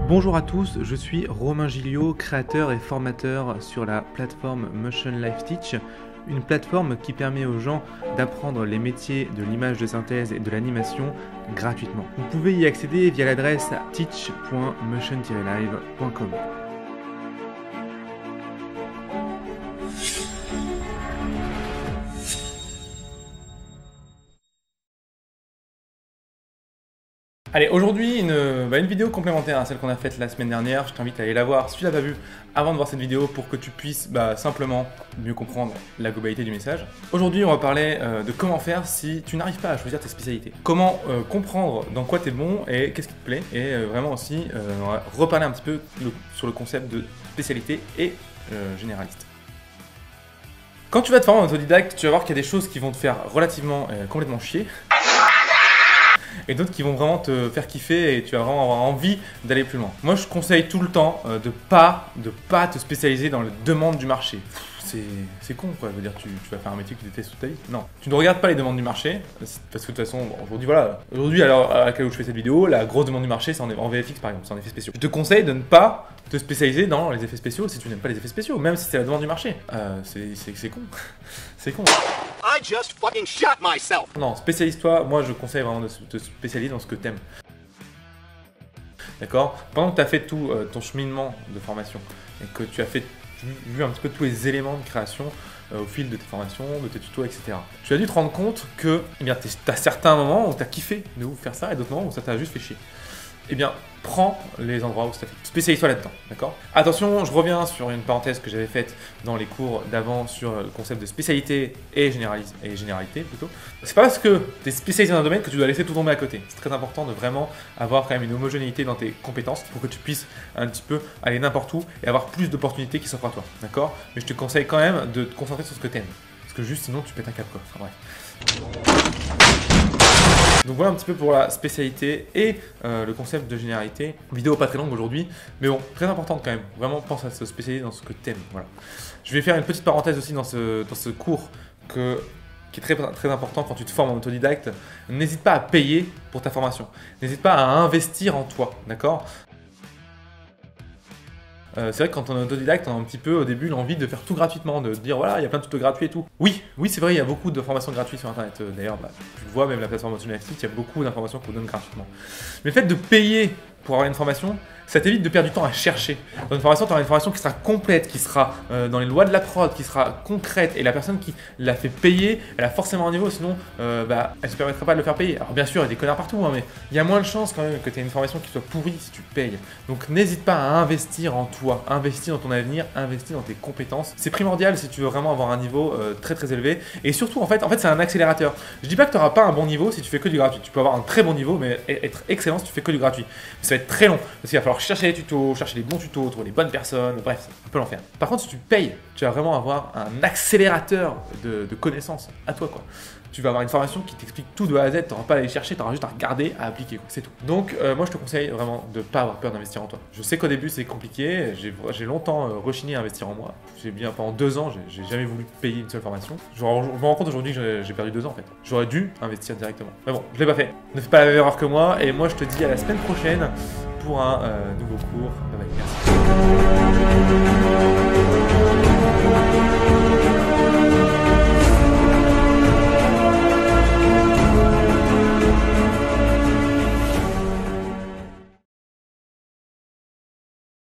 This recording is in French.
Bonjour à tous, je suis Romain Gilliot, créateur et formateur sur la plateforme Motion Life Teach, une plateforme qui permet aux gens d'apprendre les métiers de l'image de synthèse et de l'animation gratuitement. Vous pouvez y accéder via l'adresse teach.motion-live.com. Allez, aujourd'hui, une vidéo complémentaire à celle qu'on a faite la semaine dernière. Je t'invite à aller la voir si tu l'as pas vue avant de voir cette vidéo pour que tu puisses simplement mieux comprendre la globalité du message. Aujourd'hui, on va parler de comment faire si tu n'arrives pas à choisir tes spécialités. Comment comprendre dans quoi tu es bon et qu'est-ce qui te plaît. Et vraiment aussi, on va reparler un petit peu sur le concept de spécialité et généraliste. Quand tu vas te former en autodidacte, tu vas voir qu'il y a des choses qui vont te faire relativement complètement chier. Et d'autres qui vont vraiment te faire kiffer et tu vas vraiment avoir envie d'aller plus loin. Moi, je conseille tout le temps de pas te spécialiser dans les demandes du marché. C'est con quoi, je veux dire, tu vas faire un métier que tu détestes toute ta vie. Non, tu ne regardes pas les demandes du marché, parce que de toute façon, aujourd'hui à l'heure à laquelle je fais cette vidéo, la grosse demande du marché c'est en VFX par exemple, c'est en effets spéciaux. Je te conseille de ne pas te spécialiser dans les effets spéciaux si tu n'aimes pas les effets spéciaux, même si c'est la demande du marché. C'est con, c'est con. I just fucking shot myself. Non, spécialise-toi, moi je conseille vraiment de te spécialiser dans ce que t'aimes. D'accord? Pendant que tu as fait tout ton cheminement de formation et que tu as vu un petit peu tous les éléments de création au fil de tes formations, de tes tutos, etc. Tu as dû te rendre compte que tu as certains moments où tu as kiffé de faire ça et d'autres moments où ça t'a juste fait chier. Eh bien, prends les endroits où ça fait. Spécialise-toi là-dedans, d'accord? Attention, je reviens sur une parenthèse que j'avais faite dans les cours d'avant sur le concept de spécialité et généralité plutôt. C'est pas parce que tu es spécialisé dans un domaine que tu dois laisser tout tomber à côté. C'est très important de vraiment avoir quand même une homogénéité dans tes compétences pour que tu puisses un petit peu aller n'importe où et avoir plus d'opportunités qui s'offrent à toi, d'accord? Mais je te conseille quand même de te concentrer sur ce que tu aimes. Parce que juste sinon tu pètes un câble quoi. Enfin, bref. Donc voilà un petit peu pour la spécialité et le concept de généralité. Vidéo pas très longue aujourd'hui, mais bon, très importante quand même. Vraiment pense à se spécialiser dans ce que t'aimes. Voilà. Je vais faire une petite parenthèse aussi dans ce cours qui est très, très important quand tu te formes en autodidacte. N'hésite pas à payer pour ta formation. N'hésite pas à investir en toi, d'accord ? C'est vrai que quand on est autodidacte, on a un petit peu au début l'envie de faire tout gratuitement, de dire voilà, il y a plein de tutos gratuits et tout. Oui, c'est vrai, il y a beaucoup de formations gratuites sur internet. D'ailleurs, tu le vois, même la plateforme Motion Life Teach, il y a beaucoup d'informations qu'on donne gratuitement. Mais le fait de payer pour avoir une formation, ça t'évite de perdre du temps à chercher. Dans une formation, tu auras une formation qui sera complète, qui sera dans les lois de la prod, qui sera concrète. Et la personne qui l'a fait payer, elle a forcément un niveau, sinon elle ne se permettra pas de le faire payer. Alors bien sûr, il y a des connards partout, hein, mais il y a moins de chances quand même que tu aies une formation qui soit pourrie si tu payes. Donc n'hésite pas à investir en toi, investir dans ton avenir, investir dans tes compétences. C'est primordial si tu veux vraiment avoir un niveau très très élevé. Et surtout, en fait c'est un accélérateur. Je dis pas que tu n'auras pas un bon niveau si tu fais que du gratuit. Tu peux avoir un très bon niveau, mais être excellent si tu fais que du gratuit. Mais ça va être très long, parce qu'il va falloir chercher les tutos, chercher les bons tutos, trouver les bonnes personnes, bref, c'est un peu l'enfer. Par contre, si tu payes, tu vas vraiment avoir un accélérateur de connaissances à toi, quoi. Tu vas avoir une formation qui t'explique tout de A à Z, tu n'auras pas à aller chercher, tu auras juste à regarder, à appliquer, c'est tout. Donc, moi, je te conseille vraiment de ne pas avoir peur d'investir en toi. Je sais qu'au début, c'est compliqué, j'ai longtemps rechigné à investir en moi. Pendant 2 ans, j'ai jamais voulu payer une seule formation. Je me rends compte aujourd'hui que j'ai perdu 2 ans, en fait. J'aurais dû investir directement. Mais bon, je l'ai pas fait. Ne fais pas la même erreur que moi, et moi, je te dis à la semaine prochaine pour un nouveau cours. Bye bye, merci.